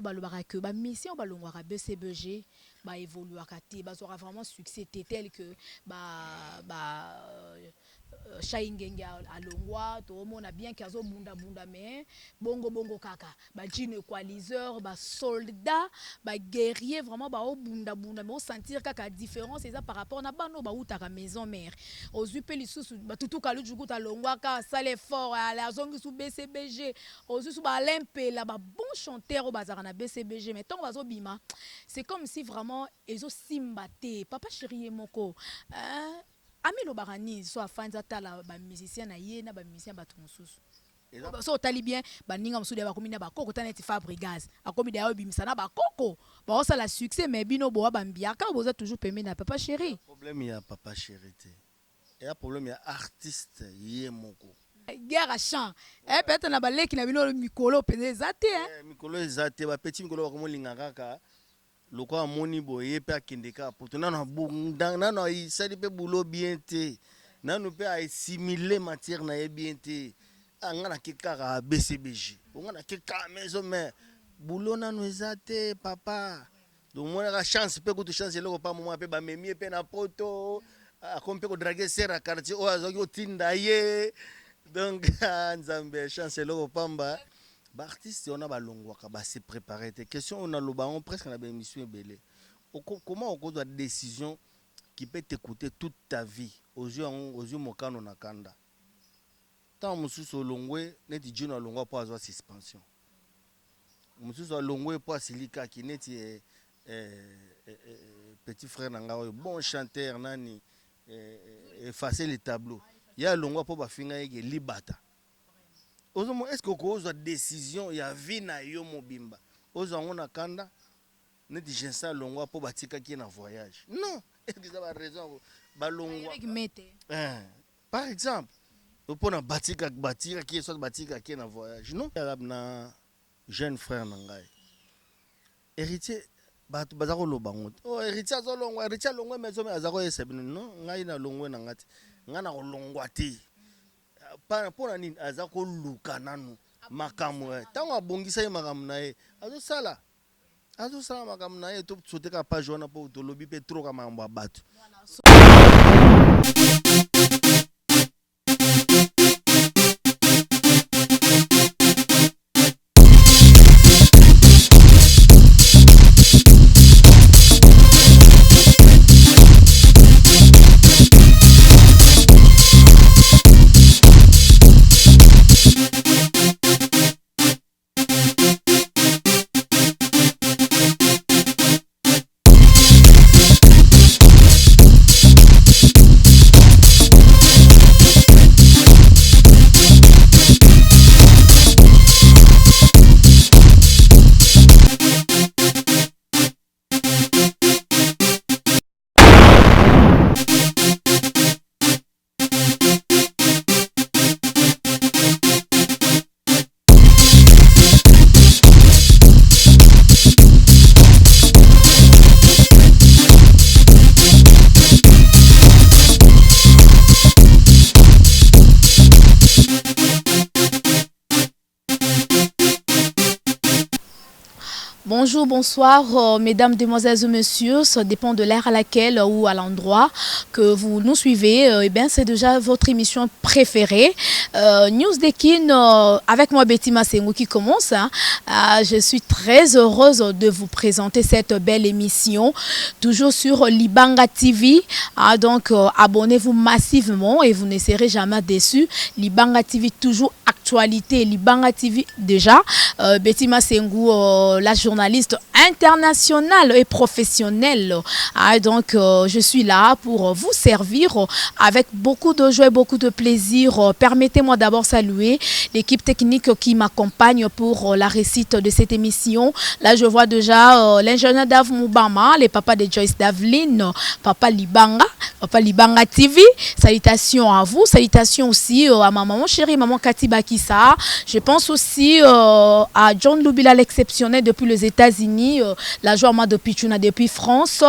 balobaka que ba mission balongwaka BCBG ba évoluer te bazora vraiment succès tel que Shaingenge alongwa to mona bien kazo bunda bunda mais bongo kaka ba jine coaliseur ba soldat ba guerrier vraiment ba bunda bunda mais sentir kaka différence ça par rapport na bano ba utaka maison mère ozupe lisusu ba tutu kalu juku ta longwa ka sale fort ala zongi sous BCBG ozusu ba lempela ba bon chanteur bazara na BCBG mais tant bazo bima c'est comme si vraiment ezo simbate papa chéri moko Amilo Barani, soit Fanza Tala, musicien na yé, na musicien batumoussous. So tali bien, baninga moussou de bakomina bakoko, taneti fabrigaz. A komi de aobi misana bakoko. Ba osa la succès, mais bino boa bambiaka, boza toujours pemé na papa chéri. Le problème il y a papa chéri. Et le problème il y a artiste yé moko. Guerre à chant. Peut-être na balé qui na bino mikolo pene zate mikolo zate ba petit mikolo bakomo lingaka. Loko amoni boye pe akendeka poto nano nano isali pe boulot bien te nano pe assimiler matière na ye bien te ngana ke kaka BCBG ngana ke ka maison mais boulot nano ezate papa donc moi la chance pe ko to chance loko pa moment pe ba memi pe na poto akom pe ko draguer sera quartier o azoki otinda ye donc nzambe chance loko pamba. Artiste on a balongwaka ba se préparer tes questions on a le ballon presque na émission belé comment on doit décision qui peut t'écouter toute ta vie aux yeux mokano na kanda tant mususu longwe neti jino longwa po azwa suspension mususu longwe po asilika ki neti petit frère nanga bon chanteur nani effacer les tableaux ya longwa po ba finga yeke libata. Est-ce que vous avez une décision il y a vie na yo mobimba ozo ngona kanda ne di jensa longwa po batika ki na voyage non est-ce que ça va raison ba longwa par exemple pour na batika ki soit batika ki na voyage non na jeune frère na ngai héritier batu bazako lobango oh héritier zo longwa héritier longwa mezo me azako yesebino non ngai na longwa na ngati ngana ko longwa ti pour nani azako luka nanu makamwe tango abongisa ye makamwe na ye azosala makamwe na ye to soteka page wana po tolobi pe trop kama mba batu. Bonjour, bonsoir, mesdames, demoiselles et messieurs. Ça dépend de l'ère à laquelle ou à l'endroit que vous nous suivez. Eh bien, c'est déjà votre émission préférée. News Dekin, avec moi, Betty Massengou qui commence. Je suis très heureuse de vous présenter cette belle émission. Toujours sur Libanga TV. Donc, abonnez-vous massivement et vous ne serez jamais déçus. Libanga TV, toujours actualité. Libanga TV, déjà. Betty Massengou, la journaliste internationale et professionnelle. Donc, je suis là pour vous servir avec beaucoup de joie et beaucoup de plaisir. Permettez-moi d'abord saluer l'équipe technique qui m'accompagne pour la réussite de cette émission. Là, je vois déjà l'ingénieur Dav Moubama, les papas de Joyce Davlin, Papa Libanga TV. Salutations à vous. Salutations aussi à ma maman chérie, maman Cathy Bakissa. Je pense aussi à John Lubila l'exceptionnel depuis les États-Unis. famille, la joie moi depuis Tuna, depuis France.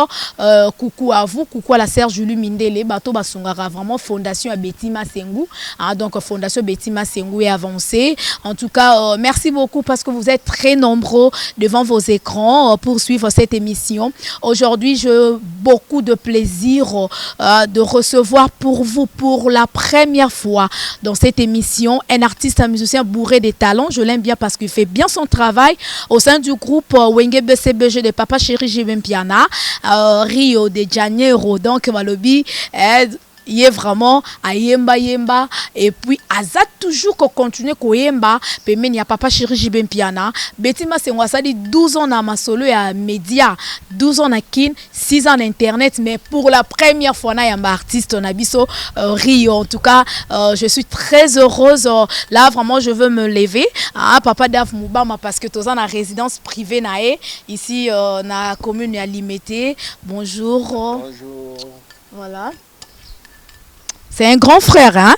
Coucou à vous, coucou à la sœur Julie Mindele, Bato Basungara, vraiment fondation à Betty Massengou. Donc fondation Betty Massengou est avancée. En tout cas, merci beaucoup parce que vous êtes très nombreux devant vos écrans pour suivre cette émission. Aujourd'hui, j'ai beaucoup de plaisir de recevoir pour vous, pour la première fois dans cette émission, un artiste, un musicien bourré de talents. Je l'aime bien parce qu'il fait bien son travail au sein du groupe Wenge BCBG de Papa Chéri Jibem Piana, Rio de Janeiro. Donc, Malobi, il est vraiment à yemba yemba et puis Azat toujours qu'on continue ko yemba mais il n'y a Papa Chéri Jibem Piana Betty Massengou ça dit 12 ans à ma solo et à média 12 ans à kin 6 ans internet mais pour la première fois na yamba artiste on a biso Rio. En tout cas je suis très heureuse là vraiment je veux me lever Papa Dave Moubama parce que tous en la résidence privée nae ici na commune à Limité. Bonjour. Bonjour. Voilà. C'est un grand frère, hein?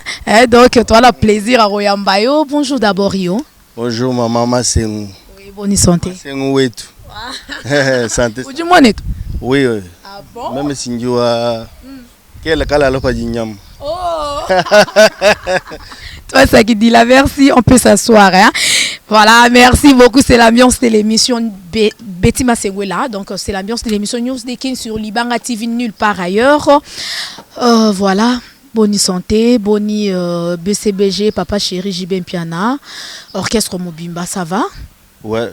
Donc, toi, le plaisir à Royambayo. Bonjour d'abord, Rio. Bonjour, maman Massengou. Oui, bonne santé. Massengou et tout. Santé. Vous dites oui, oui. Ah bon? Même si tu as... Quel est le cas de Oh! Toi, ça qui dit la merci, on peut s'asseoir, hein? Voilà, merci beaucoup. C'est l'ambiance de l'émission Betty Massengou là. Donc, c'est l'ambiance de l'émission News Dekin sur Libanga TV, nulle part ailleurs. Voilà. Bonne santé, boni BCBG, Papa Chéri Jibem Piana, Orchestre Mobimba, ça va? Ouais,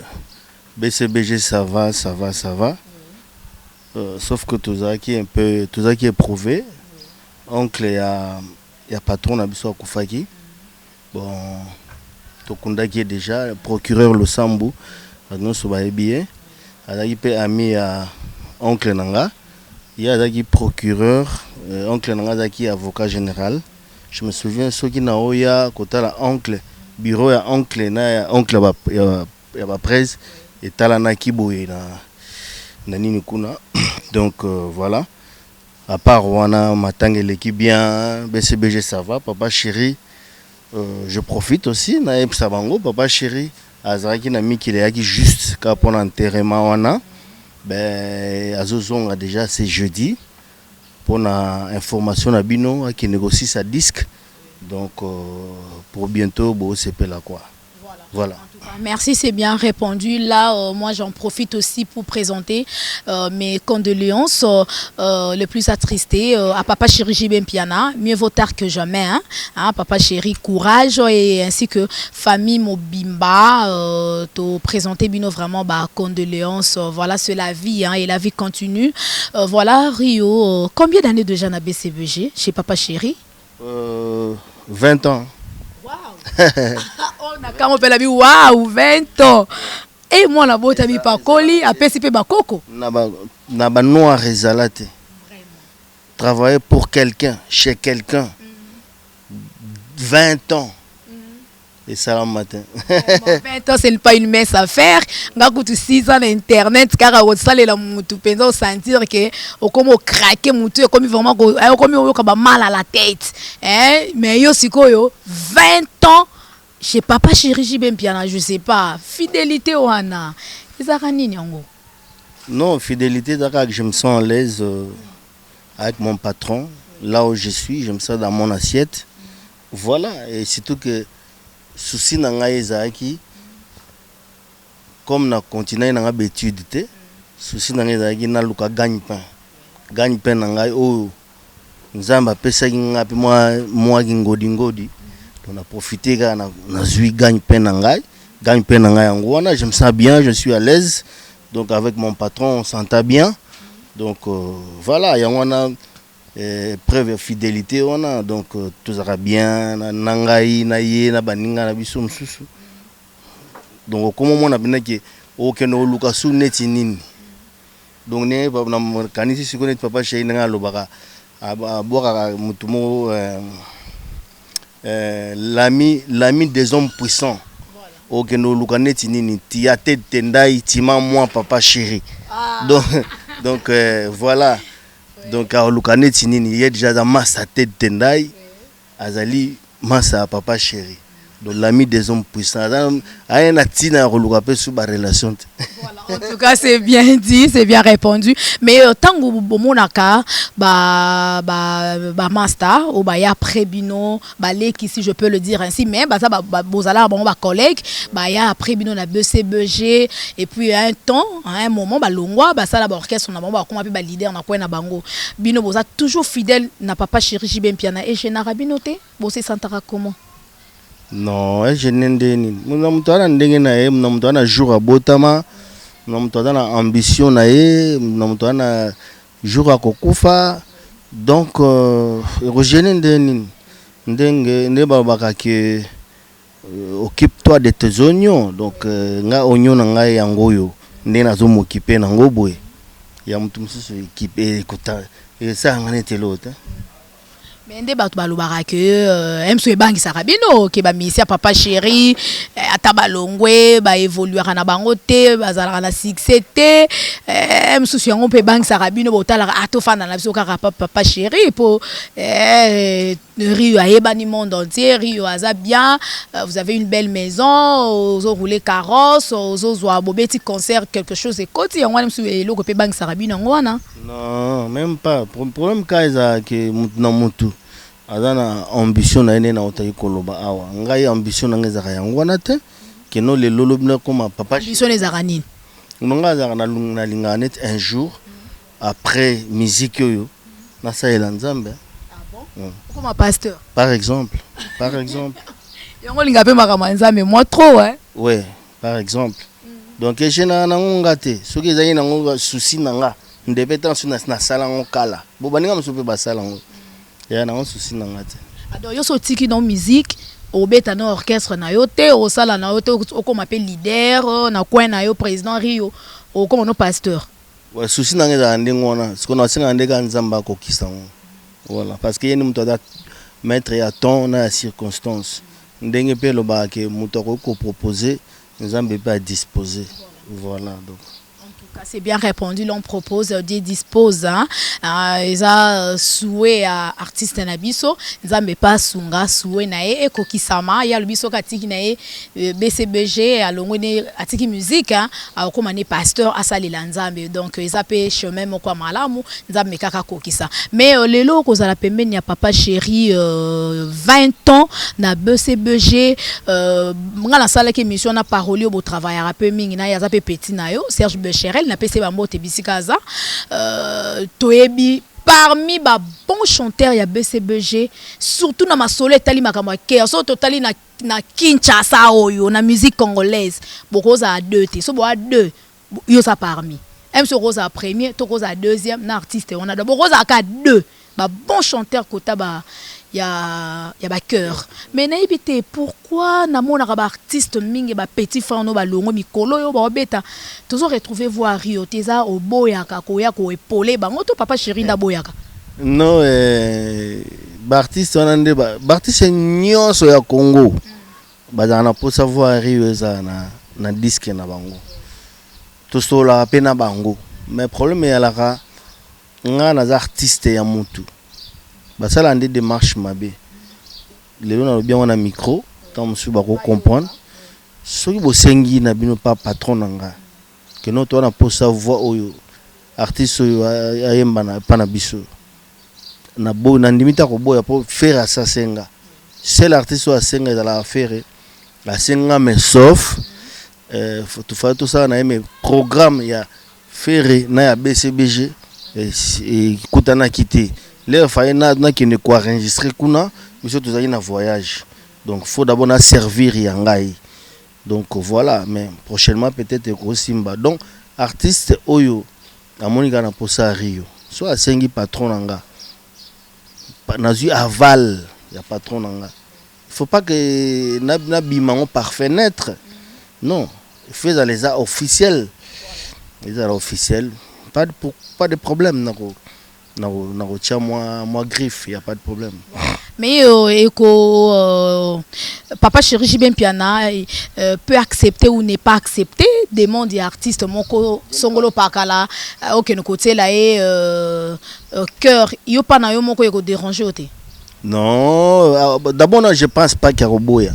BCBG ça va, ça va, ça va. Sauf que tout ça qui est un peu, tout ça qui est prouvé. Oncle, il y a patron Abisso Koufaki. Bon, Tokunda qui est déjà procureur le Sambou, nous sommes bien. Il y a ami à oncle Nanga. Il y a des procureur, oncle Nanga qui est avocat général. Je me souviens ceux qui n'ont pas côté la oncle bureau ya oncle na oncle ba presse et talana qui boye na nini kuna. Donc voilà. À part wana matang l'équipe bien, BCBG ça va, Papa Chéri. Je profite aussi na Sabango, Papa Chéri azaki na mi qui juste pour l'enterrement wana. Ben, Azozong a déjà c'est jeudi pour la information à Bino qui négocie sa disque. Donc pour bientôt, c'est là quoi. Voilà. Merci, c'est bien répondu. Là, moi, j'en profite aussi pour présenter mes condoléances le plus attristé à Papa Chéri Jibem Piana. Mieux vaut tard que jamais. Hein, Papa Chéri, courage et ainsi que famille Mobimba. Te présenter Bino vraiment condoléances. Voilà, c'est la vie et la vie continue. Voilà, Rio. Combien d'années déjà na BCBG chez Papa Chéri? 20 ans. Quand on peut la vie, waouh, 20 ans. Et moi, la botte, mi pas coli, à PCP Bakoko. Naba noir résalate. Travailler pour quelqu'un, chez quelqu'un. 20 ans. Et ça le matin. 20 ans, ce n'est pas une mince affaire. Quand tu 6 ans d'internet, car au salle la mutu penza sentir que au comme au craquer mutu comme vraiment comme mal à la tête. Hein? Mais yo sikoyo 20 ans chez Papa Chéri Jibem Piana, je sais pas. Fidélité au hana. Non, fidélité d'accord, je me sens à l'aise avec mon patron. Là où je suis, j'aime ça dans mon assiette. Voilà, et surtout que souci nanga ezaki comme na continuer nanga bétude te souci nanga ezaki na luka gagne pain nanga o nzamba pesa kinga pe moi ngodi on a profité ga na zui gagne pain nanga yango wana je me sens bien, je suis à l'aise. Donc avec mon patron on s'entend bien. Donc voilà, yango wana preuve de fidélité on a donc tout sera bien nangai na ye na baninga na biso msusu. Donc comme on a bien que okeno lukasu neti nini donc ne na kanisi siko net Papa Chéri nga lobaka aboka mutumo l'ami des hommes puissants. Okeno lukaneti nini tiate tendai tima moi Papa Chéri. Donc voilà. Donc à Lukaneti nini il y a déjà dans massa tête tendai azali massa Papa Chéri. Donc l'ami des hommes puissants. Un atina relou sous ma relation. Voilà, en tout cas, c'est bien dit, c'est bien répondu. Mais tant que vous monaka, master ou ya prébino, qui si je peux le dire ainsi, mais ça bozala bon collègue, ya prébino na BCBG et puis à un temps, à un moment longwa ça la orchestre on a bon comment puis leader na quoi na bango. Bino boza toujours fidèle na papa chéri Jibem Piana et général binoté, bossé santara comment? Non, je n'ai pas de jour à Botama, ambition, jour à Kokufa. Donc, occupe-toi de tes oignons. Donc, nga oignon nga yangoyo, ndena zo m'occuper na ngobwe. Ya mtu msusu équipe écoute et ça ngane telote. Mais ndé bato balobaka que emso ebangi sarabino ke ba misia papa chéri ata balongwe ba évoluer na bango te bazala na succès te emso yango pe bangi sarabino botala atofana na biso kaka papa chéri pour Rio ayebani monde entier Rio aza bien vous avez une belle maison ozo rouler carrosse ozo zwa bobeti concert quelque chose et côté yango emso eloko pe bangi sarabino ngwana. Non, même pas. Problème kaisa que na mutu. Azana ambition na ene na otayi koloba awa. Ngai ambition na ngeza yango na te. Que no le lolo bina comme papa. Ambition les aranine. Nonga za na linga net un jour après musique yo na sa elanzambe. Ah bon? Comme pasteur. Par exemple. Par exemple. Yango linga pe makamanza mais moi trop hein. Ouais, par exemple. Donc je na ngonga te. Soki ezali na ngonga souci nanga. Ndepeta na sala ngokala bo baninga msope basala ngo ya na souci na ngate ado yo so tiki dans musique obeta na orchestre na yo te o sala na yo te o comme appelle leader na coin na yo président Rio o comme no pasteur ouais souci na ngeza ndengona siko na singa ndeka nzamba ko kisango voilà parce que yeni mtu ada mettre ya temps na circonstance ndenge pe lo ba ke mtu ko proposer nzambe pe à disposer voilà donc. C'est bien répondu, l'on propose, Dieu dispose, ils ont souhait à artiste nabiso, ils ont pas sunga souhait nae et kokisama, il y a le biso katiki nae BCBG à l'ongone atiki musique, à comme un pasteur à sali lanzambe, donc ils appellent chemin moko malamu, ils ont mekaka kokisa. Mais les locaux à la pembe n'y a papa chéri 20 ans na BCBG, ngala sala qui mission na parole au travail à peu mingi na yaza pe petit na yo Serge Becherel na pese ba mbote bisikaza toebi parmi ba bons chanteurs ya BCBG surtout na masolo etali makamwa cœur so totali na Kinshasa oyo na musique congolaise bokoza a deux te so bo a deux yo sa parmi M so rosa premier to rosa deuxième na artiste on a d'abord rosa ka deux ba bons chanteurs kota ba ya ba cœur mais na ibité pourquoi na mona ba artiste mingi ba petit frère no ba longo mikolo yo ba beta toujours retrouver voir Rio teza au boyaka ko ya ko épauler bango to papa chéri nda boyaka non ba artiste on ande ba artiste nyonso ya Congo ba na pour savoir Rio za na disque na bango to sola pe na bango mais problème ya la ka nga na artiste ya mutu basala ande démarche mabe lelo na bien wana micro tant monsieur ba ko comprendre soki bo sengi na bino pa patron nanga que no to na posa voix oyo artiste oyo ayemba na pa na biso na bo na ndimita ko boya pour faire ça senga c'est l'artiste a senga dans la faire la senga mais sauf faut faire tout ça na mes programme ya faire na ya BCBG et kutana quitter les failles na qui ne quoi enregistrer kuna monsieur tous allez na voyage donc faut d'abord na servir yangai donc voilà mais prochainement peut-être ko simba donc artiste oyo na monika na posa Rio so a sengi patron nanga na zu aval ya patron nanga il faut pas que na bimango par fenêtre non il faut les a officiels les a officiels pas de problème nako moi griffe, il n'y a pas de problème. Mais papa chéri Jibem Piana peut accepter ou ne pas accepter des mondes et artistes moko songolo pakala ok no côté là et cœur yo pas na yo moko yoko déranger oté. Non, d'abord je pense pas qu'il y a roboya.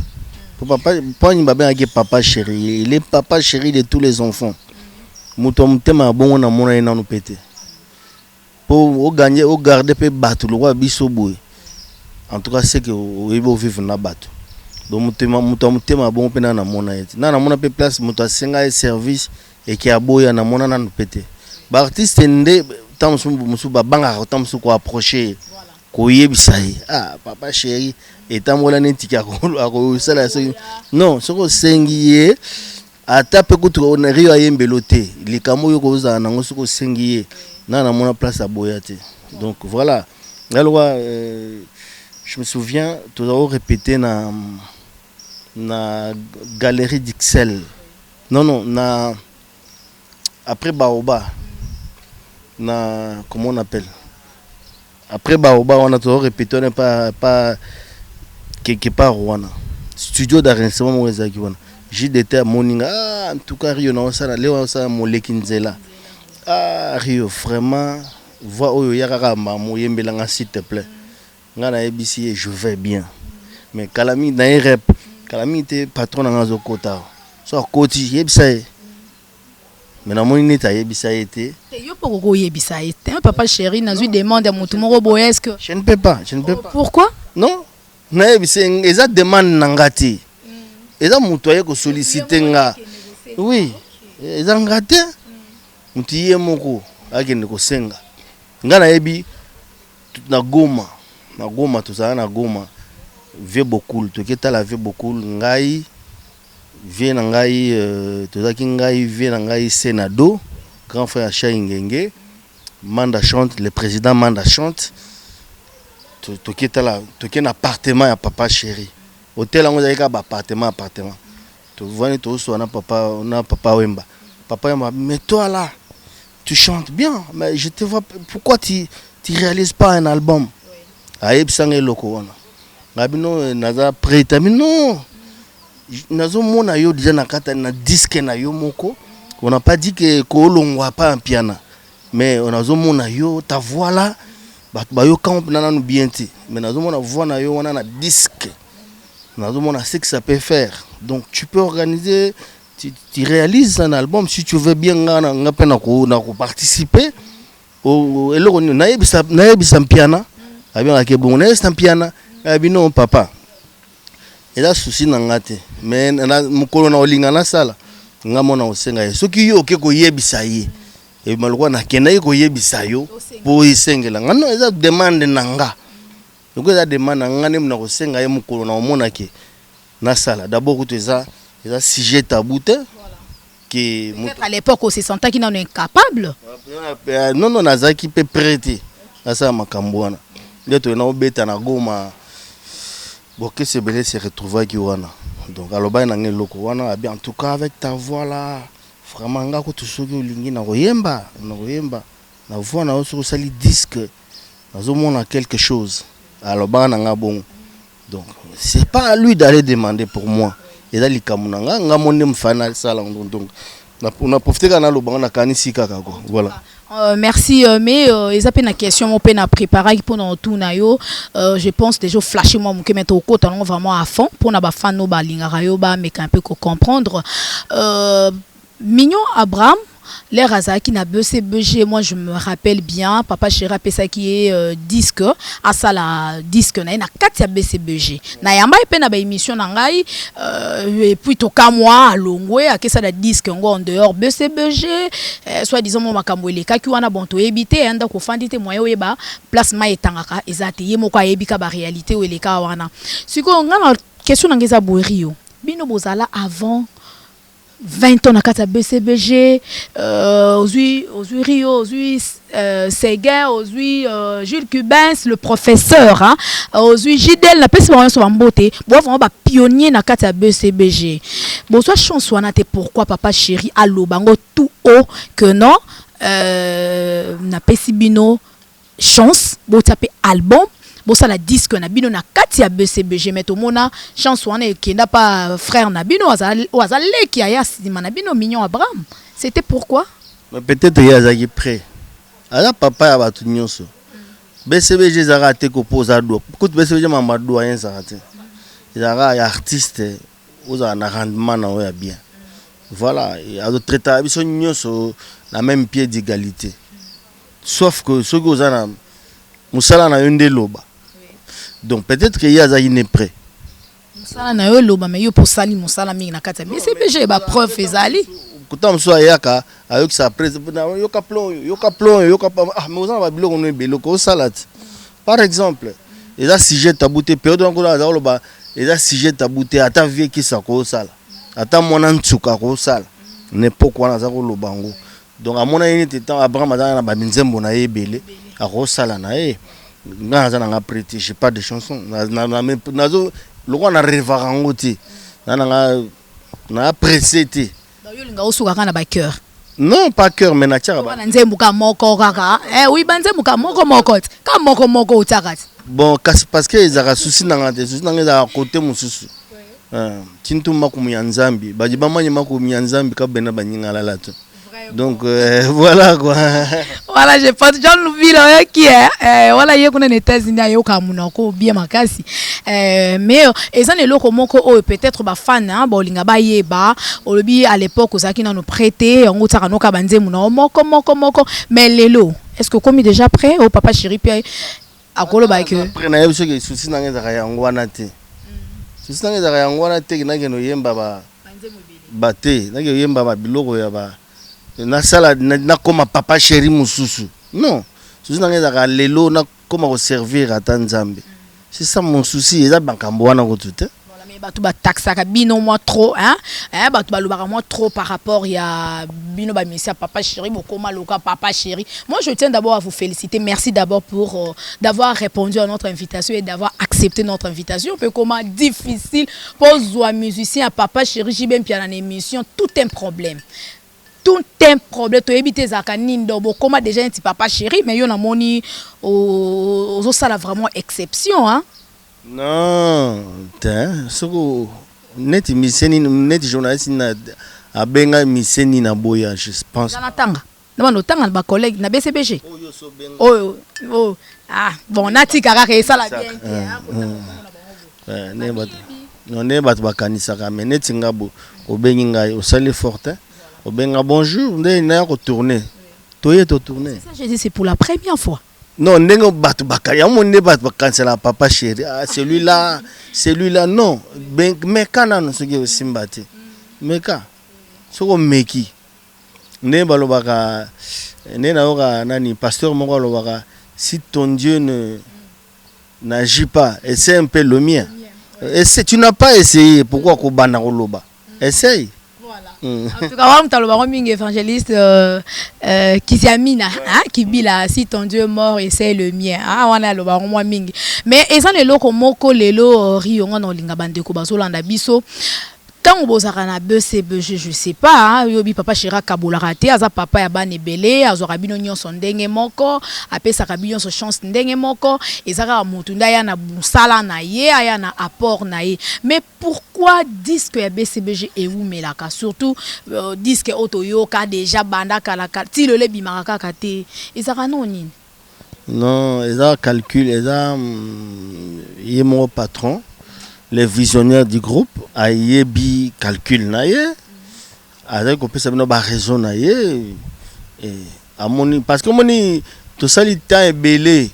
Papa, papa chéri. Il est papa chéri de tous les enfants. Mouton tema bon on a mon na nous pété. Pour gagner, au garder pe battre le roi biso boy. En tout cas c'est que il va vivre na battre. Donc mouton tema bon pe na mon na eti. Na mon pe place mouton senga service et qui a boya na mon na nous pété. Ba artiste ndé tam musu ba banga tam su ko approcher. Ko yebisa ah papa chéri et tamola netika ko sala non soko sengiye ata pe kutu on rio ayembelote likamo yo ko za nango soko sengiye na mona place à boyate. Donc voilà alors je me souviens tout à répété na galerie d'Ixelles non na après Baoba na comment on appelle après Baoba on a toujours répété on n'est pas quelque part wana studio d'enregistrement mo ezaki wana JDT à Moninga en tout cas Rio na ça leo ça moleki nzela Rio vraiment voix oyo yakaka mamu yembelanga s'il te plaît ngana ABC je vais bien mais Kalami na rep Kalami était patron na zo kota so koti yebisa mais na moni neta yebisa été yo poko yebisa été papa chéri na zui demande à mutu moko boye est-ce que je ne peux pas pourquoi non na yebisa eza demande nangati eza mutu aye ko solliciter nga oui eza ngate mutu ye moko akende ko senga nga na yebi na Goma tout ça na Goma vie beaucoup to keta la vie beaucoup ngai vie na ngai to zaki ngai vie na ngai Senado grand frère Chaingenge Manda chante le président Manda chante to keta la to ken appartement ya papa chéri hôtel ngo zaki ka ba appartement to vani to so na papa Wemba mais toi là tu chantes bien mais je te vois pourquoi tu réalises pas un album aïe sangue loko wana ngabino naza prêt non nazo mona yo déjà na kata na disque na yo moko on n'a pas dit que ko longwa pas un piano mais on a zo mona yo ta voix là ba yo quand na nous bien ti mais nazo mona voix na yo wana na disque nazo mona ce que ça peut faire donc tu peux organiser tu réalises un album si tu veux bien nga pena ko participer au eloko na yebisa piano abia ke bon na yebisa piano abino papa eza souci na ngate mais na mukolo na olinga na sala nga mona osenga soki yo ke ko yebisa ye e maloko na kenda ko yebisa yo po isengela nga no eza demande na nga donc eza demande nga ne mna ko senga ye mukolo na omona ke na sala d'abord que eza sujet tabou te que à l'époque on se sentait qu'il n'en est incapable non nazaki pe prêter asa makambwana ndeto na obeta na Goma boke se belé se retrouver ki wana donc aloba na ngeloko wana bien en tout cas avec ta voix là vraiment nga ko tusoki olingi na koyemba na voix na oso sali disque nazomona quelque chose aloba na nga bon donc c'est pas à lui d'aller demander pour moi et là likamuna nga monde mfana sala donc on a profité kana loba na kanisi kaka quoi voilà. Merci mais ils appellent la question mon peine à préparer pour nous tout nayo je pense déjà flasher moi mon que mettre au côté vraiment à fond pour na ba fan no ba linga rayo ba mais un peu comprendre Mignon Abraham les Razaki na BCBG moi je me rappelle bien papa chéri pesa qui est disque à ça la disque na kati ya BCBG na yamba pe na ba émission na ngai et puis to ka moi longwe akesa la disque ngo en dehors BCBG soit disons mo makambo eleka ki wana bon to ebité anda ko fandite moyo yeba place ma etangaka ezate ye moko ayebika ba réalité o eleka wana siko ngana question na ngeza borio bino bozala avant 20 ans à kata BCBG aujourd'hui Rio aujourd'hui Seguin aujourd'hui Jules Cubens le professeur hein aujourd'hui Gidel la personne vraiment sur beauté bon vraiment ba pionnier na kata BCBG bon soit chance wana te pourquoi papa chéri allo bango tout haut que non na pesibino chance bon taper album bon ça la disque na bino na kati ya BCBG mais to mona chance wana ekenda pas frère na bino azale ki aya sima na bino Mignon Abraham c'était pourquoi mais peut-être il y a zaki prêt ala papa ya batu nyonso BCBG zara te ko posa do écoute BCBG mama do rien zara te zara ya artiste aux un rendement na bien. Voilà, et à d'autres traités ils sont sur la même pied d'égalité. Sauf que ceux qui ont un musala na yonde loba. Donc peut-être qu'il y a une prêt. Musala na yo loba mais yo pour sali musala mingi na kata. Mais c'est PG ba preuve ezali. Kutam so ayaka avec sa presse yo kaplon ah mais on va biloko no biloko salade. Par exemple, il y a sujet tabouté période encore là loba, il y a sujet tabouté ata vie qui sa ko sala. Ata mona ntsuka ko sala. N'importe quoi na za ko lobango. Donc à mon avis temps Abraham azana na ba binzembo na yebele a ko sala na e. Nga azana nga prêter, j'ai pas de chanson. Nazo loko na revarango ti. Na pressé ti. Yo linga osuka kana ba cœur. Non, pas cœur, mais nature. Oui, ka moko utakati. Bon, parce que ils ont souci dans côté mususu. Tintu makumu ya Nzambi, baji bamanye makumu ya Nzambi ka bena banyinga la tu. Donc voilà quoi. Voilà, je pense John Louville qui est voilà yé kuna États-Unis yo ka munako bien makasi. Mais ezan eloko moko peut-être ba fan hein ba olinga ba yeba olobi à l'époque ozaki na no prêter on utaka no ka banze muna moko mais lelo est-ce que comme déjà prêt au papa chéri puis akolo ba que après na yeso ke souci na ngeza ya ngwana te. Souci na ngeza ya ngwana te na ngeno yemba ba bate na ngeno yemba ba biloko ya ba na sala na koma papa chéri mususu. Non, souci na ngeza lelo na koma ko servir à Nzambe. C'est ça mon souci, eza bankambo wana ko tout. Voilà, mais batu ba taxaka bino moi trop hein. Batu ba lobaka moi trop par rapport ya bino ba misia papa chéri bokoma loka papa chéri. Moi je tiens d'abord à vous féliciter. Merci d'abord pour d'avoir répondu à notre invitation et d'avoir accepté notre invitation. Peu comment difficile pour un musicien à papa chéri j'bien puis à l'émission tout un problème. Tout un problème to éviter zakanindo bokoma déjà un petit papa chéri mais yo na moni au ça là vraiment exception hein. Non, soko net miseni net journaliste na abenga miseni na boya je pense. Na tanga. Na bano tanga ba collègue na BCBG. Oh ah bon nati kaka ça la bien. Ne bat. Non ne bat ba kanisa ka mais net ngabo obengi ngai o sali forte. Obenga bonjour, na retourner. Toye to tourner. Ça je dis c'est pour la première fois. Non, nengo batu bakaya mon ne bat bakansela papa chéri. Ah celui-là non. Ben mais kana no soki osimbati. Meka. Soko meki. Ne balobaka ne na oka nani pasteur moko alobaka si ton Dieu n'agit pas, essaie un peu le mien. Essaie, tu n'as pas essayé, pourquoi ko bana ko loba? Essaye. En tout cas, on a un évangéliste qui s'est mis là, qui dit là, si ton Dieu est mort, essaie le mien. On a le baron mingi. Mais ils ont les locaux moko les lots rio on a linga bande ko bazolanda biso. Tant on bozaka na BCBG je sais pas yobi papa Chira Kabola raté aza papa ya bane belé azora bino nyonso ndenge moko apesa ka bino so chance ndenge moko ezaka mutu ndaya na busala na ye aya na apport na ye mais pourquoi disque ya BCBG et ou melaka surtout disque otoyoka déjà banda kala ti le bimaka kaka te ezaka noni non ezaka calcul ezaka yé mon patron. Les visionnaires du groupe a yebi calcul na ye avec on peut savoir ba raison na ye et à moni parce que moni to sali temps et belé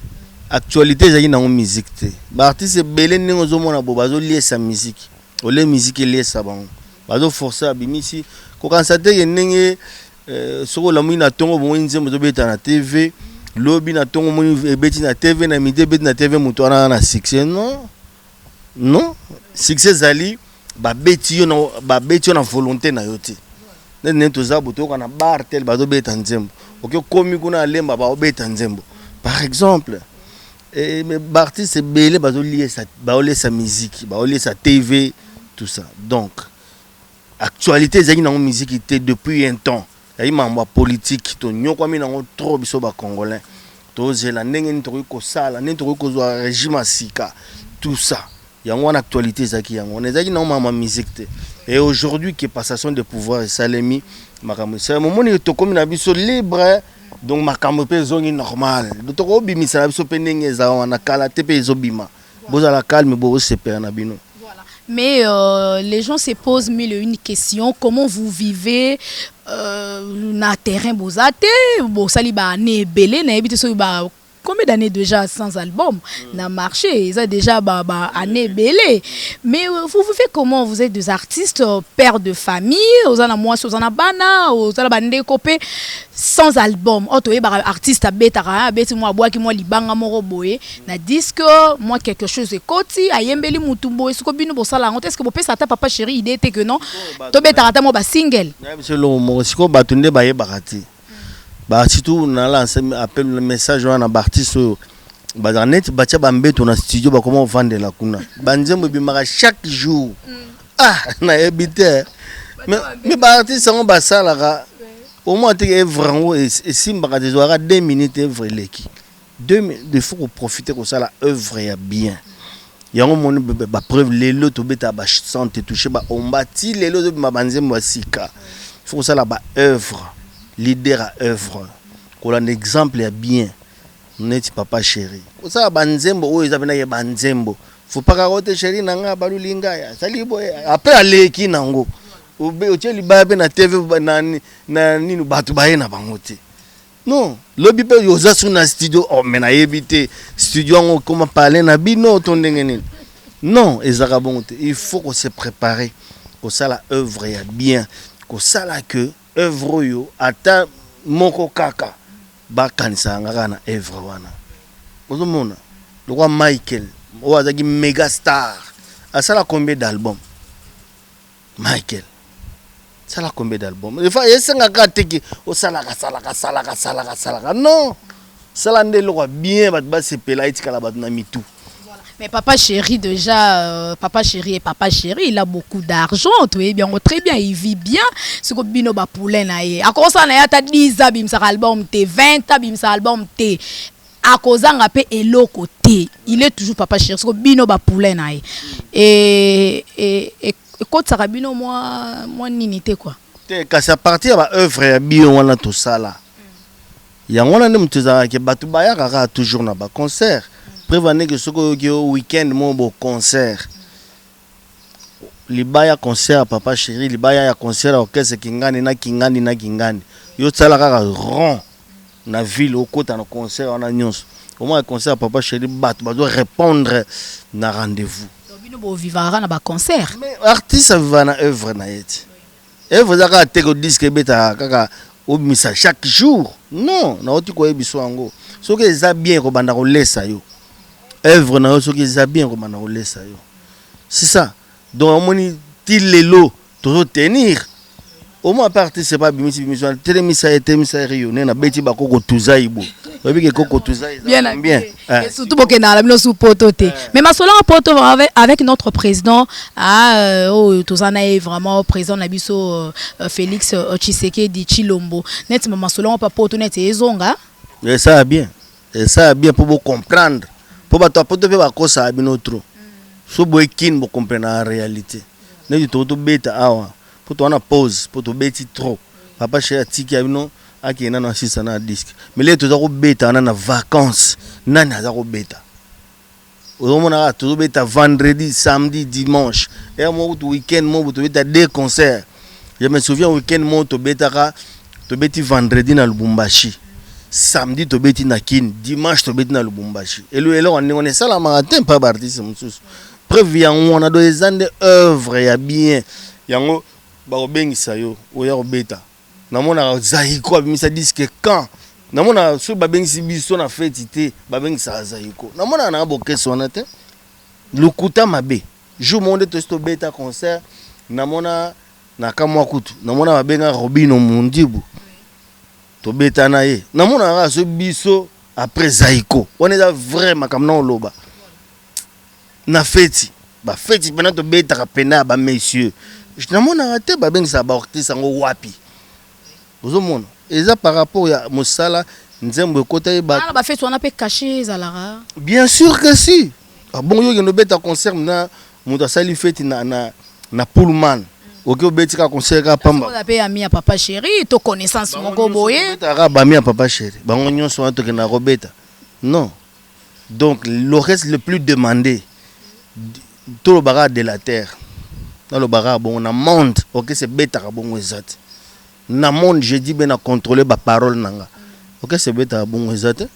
actualité zaki na musique te ba artiste belé ningo zo mona bo bazo lier sa musique o le musique lier sa bango bazo forcer abimisi ko constater que ninge soko la mona tongo bo nzembo zo beta na TV lobi na tongo moni beti na TV na midi beti na TV muto na succès non succès zali ba beti yo na volonté na yote ne to za boto kana bar tel ba do beta nzembo OK komi kuna lemba ba obeta nzembo par exemple mais artiste belé ba do lier sa musique ba lier sa TV tout ça donc actualité zali na musique était depuis un temps y mambo politique to nyoko mi na trop biso ba congolais to zela ndenge ni to ko sala ni to ko zo régime sika tout ça. Il y a une actualité zaki on est zaki na ma musique et aujourd'hui qui est passation de pouvoir et salemi makambo c'est un moment où to comme na biso libre donc makambo pe zongi normal to ko bimisa na biso pe ndenge za wana kala te pe zo bima boza la calme bo se père na bino. Voilà Mais les gens se posent mille et une questions. Comment vous vivez na terrain bozate? Bon, ça li ba né belé na ebite so ba combien d'années déjà sans album n'a marché, ça déjà année belé. Mais vous faites comment? Vous êtes des artistes, pères de famille, vous en avez moi, vous en avez bana, vous en avez copé sans album. Auto artiste à betara, beti moi bois qui moi libanga moro boye, na disque moi quelque chose de koti, ayembeli mutumbo, est-ce que bino bosala, est-ce que vous pouvez ça papa chéri idée était que non, to betara ta mo ba single. Monsieur lo mo siko batunde ba yebarati. Bah surtout on a lancé appel le message on a artiste bah net bacha bambeto na studio ba comment vendre la kuna banzembo bimaka chaque jour na habité mais bah artiste on ba sala au moins te œuvre et simba des horaires 2 minutes œuvre leki 2 il faut profiter que ça la œuvre ya bien ya mon ba preuve lelo to beta ba santé toucher ba on bâti lelo ba banzembo sika il faut ça la ba œuvre leader à œuvre. Qu'on a un exemple est bien. N'est papa chéri. Ça banzembo ou ils avaient banzembo. Faut pas carotter chéri nanga balu lingaya. Sali boy après aller qui nango. Obe oteli babe na TV na ninu batu baye na bangote. Non, lobby pe yoza suna studio oh mais na yebité studio ngo comment parler na bino tondenge nini. Non, ezaka bonté. Il faut qu'on se prépare. Qu'on ça la œuvre est bien. Qu'on ça la que œuvre yo ata moko kaka ba kanisa ngaka na œuvre wana ozomona le roi Michael o azaki méga star asala combien d'albums Michael sala combien d'albums des fois yesenga ka teki o sala non sala ndelo kwa bien bat ba sepela itikala bat na mitu. Mais papa chéri déjà, papa chéri et papa chéri, il a beaucoup d'argent, bien, très bien, il vit bien. Ce que bino ba poulen na ye. A cause ça na ya ta 10 abim sa album te 20 abim sa album te. A cause nga pe eloko te. Il est toujours papa chéri. Ce que bino ba poulen na ye. Et quand ça bino moi ninité quoi. Te ka sa partie ba œuvre ya bio wana to sala. Ya ngona ne muteza ke batu ba ya ka toujours na ba concert. Prévenez que ce que week-end mon beau concert. Libaya concert papa chéri, libaya ya concert orchestre kingani na kingani. Yo tsala kaka rond na ville au côté na concert on a nyons. Au moins concert papa chéri bat doit répondre na rendez-vous. Bino bo vivara na ba concert. Mais artiste va na œuvre na yeti. Œuvre zaka te ko disque beta kaka obimisa chaque jour. Non, na oti ko ebiso ngo. So que ça bien ko banda ko lesa yo. Œuvre na so qu'ils bien comme na olesa yo. C'est ça. Donc on dit til lelo to tenir. Au moins participer pas bimisi télémisa et télémisa rio na beti ba koko tuzaibo. Obi ke koko tuzai bien. Et surtout pour que na la bino sous pototé. Mais ma solo en poto avec notre président tozana est vraiment président na biso Félix Tshisekedi Tshilombo. Net ma solo pas poto net ezonga. Et ça bien. Et ça bien pour vous comprendre. Pour bato poto pe ba kosa abino trop. So boy kin bo comprendre la réalité. Ne du to beta awa. Pour toi na pause, pour to beti trop. Papa chéri tiki abino aki na sisa na disque. Mais les to ko beta na vacances. Nani azako beta. Ozomona to beta vendredi, samedi, dimanche. Et moi to week-end moi to beta deux concerts. Je me souviens week-end moi to beta to beti vendredi na Lubumbashi. Samedi to beti na kin, dimanche to beti na Lubumbashi. Et le on est ça la matin pas artiste msus. Preuve ya on a des ans de œuvre ya bien. Yango ba obengisa yo, oya obeta. Na mona Zahiko abimisa disque quand. Na mona so ba bengisi biso na fête ba bengisa Zahiko. Na mona na bokeso na te. Lukuta mabe. Jour monde to beta concert. Na mona na kamwa kutu. Na mona ba benga Robino Mundibu. To beta na ye namona nga so biso après Zahiko on est vraiment comme non loba na feti ba feti pena to beta ka pena ba messieurs namona ate ba bengisa ba artiste ngo wapi ozomona eza par rapport ya mosala nzembo ekota ye ba feti on a pe caché zalara bien sûr que si bon yo no beta concert na muta sali feti na Pullman. Ok, betika concert ka pamba. On appelle ami à papa chéri, to connaissance mon goboye. Betaka ba mi à papa chéri. Bango nyonso to ke na robeta. Non. Donc le reste le plus demandé tout le bagarre de la terre. Dans le bagarre, bon, on a monde, ok, c'est bête à bon exact. Na monde, je dis bien à contrôler ma parole nanga. Ok, c'est bête à bon exact.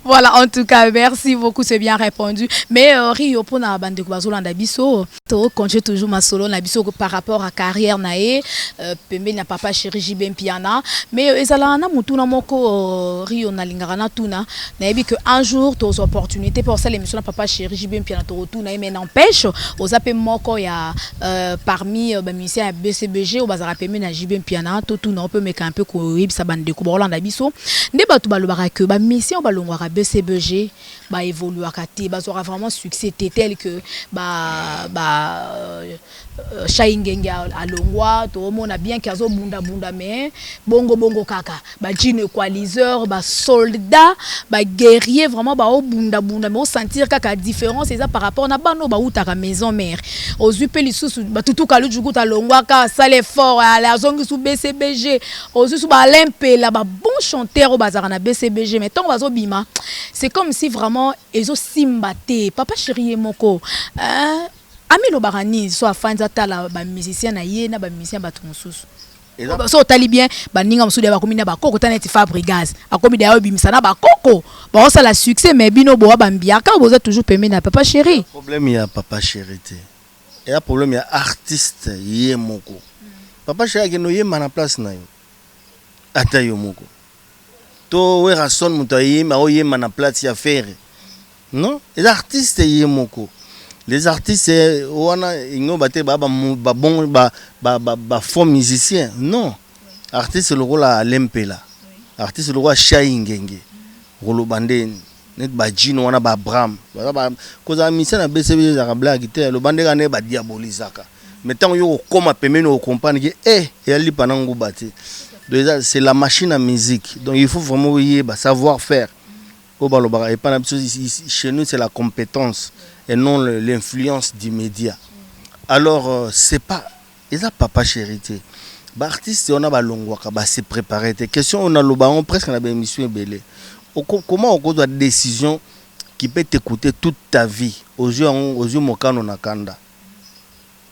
Voilà, en tout cas, merci beaucoup, c'est bien répondu. Mais Rio, pour na bande ko bazolanda biso, to continue toujours ma solo na biso par rapport à carrière nae, pembe na papa chéri Jibem Piana, mais ezala na mutuna moko Rio na lingara na tuna, na yebi que un jour tos opportunités pour ça l'émission na papa chéri Jibem Piana to tuna mais n'empêche, aux appels moko ya parmi ba musiciens BCBG ou bazara pembe na Jibem Piana, to tuna on peut mettre un peu ko yebisa bande ko bazolanda biso. Nde batu balobaka que ba mission balongwaka BCBG ba évoluaka te ba aura vraiment succès tel que Shaingenge alongwa to mona bien kazo bunda mais bongo kaka ba jine coaliseur ba soldat ba guerrier vraiment ba o bunda mais on sentir kaka différence ça par rapport na bano ba utaka maison mère aux upeli sous ba tutu kalu juku ta longwa ka sale fort la zongi sous BCBG aux sous ba limpela ba bon chanteur au bazar na BCBG mais tant bazo bima c'est comme si vraiment ezo simbate papa chéri moko ami lo barani so afanza tala ba musicien na ye na ba musicien ba tumususu so tali bien ba ninga musude ba komina ba koko taneti Fabrigaz akomi da yo bimisa na ba koko ba ça la succès mais bino bo ba mbiaka vous êtes toujours pemé na papa chéri problème ya papa chéri te et a problème ya artiste ye moko papa chéri ke no ye mana place na yo ata yo moko to we rason mutaye ma o ye mana place ya faire non les artistes ye moko. Les artistes, wana ingo bate ba bon ba faux musicien. Non. Artiste le rôle à lempela. Artiste le rôle Shaingenge. Rolo bande net ba jino wana ba bram. Ba koza musicien na BCB za blague te le bande ne ba diabolisaka. Mais tant yo koma pemeno o comprendre que yali panango bate. Donc c'est la machine à musique. Donc il faut vraiment y savoir faire. Chez nous c'est la compétence et non l'influence du média. Alors c'est pas ils a papa chérité. Ba artiste on a ba longwaka ba se préparer tes questions on a le baron presque na ba émission belé. Comment on doit décision qui peut t'écouter toute ta vie aux yeux mokano nakanda.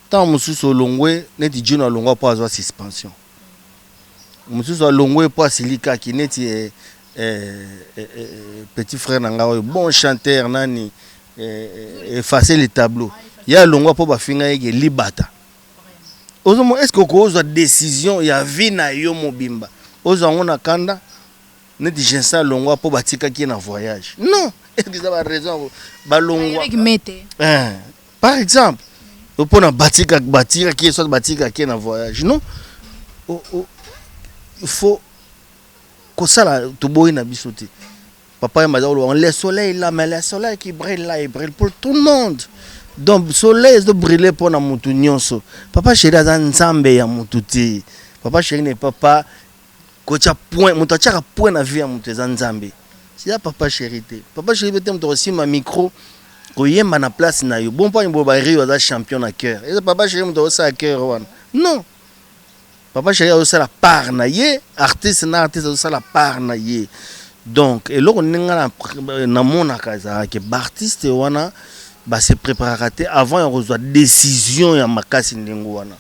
Tant mususu longwe neti jino longwa pour avoir suspension. Mususu longwe pour silika qui neti petit frère nanga bon chanteur nani effacer les tableaux ya longwa po ba finga yeke libata ozomo est-ce que ko décision ya vie na yo mobimba ozango na kanda neti jensa longwa po batika ki na voyage non est-ce que ça va raison ba longwa par exemple pour na batika ki soit batika ki na voyage non il faut que ça tout boy na bisoté papa m'a dit le soleil là mais le soleil qui brille là il brille pour tout le monde donc le soleil doit briller pour na mutu nyonso papa chéri za nzambe ya mutu te papa chéri ne papa ko cha point mutu cha point na vie ya mutu za nzambe c'est ça papa chéri te papa chéri peut être aussi ma micro ko yemba na place na yo bon pas ba Rio za champion na cœur et papa chéri mutu sa cœur wana non papa chéri a aussi la part na ye artiste aussi la part na ye donc et là on ninga na mona kaza que artiste wana ba se préparer avant on reçoit décision ya makasi ndingo wana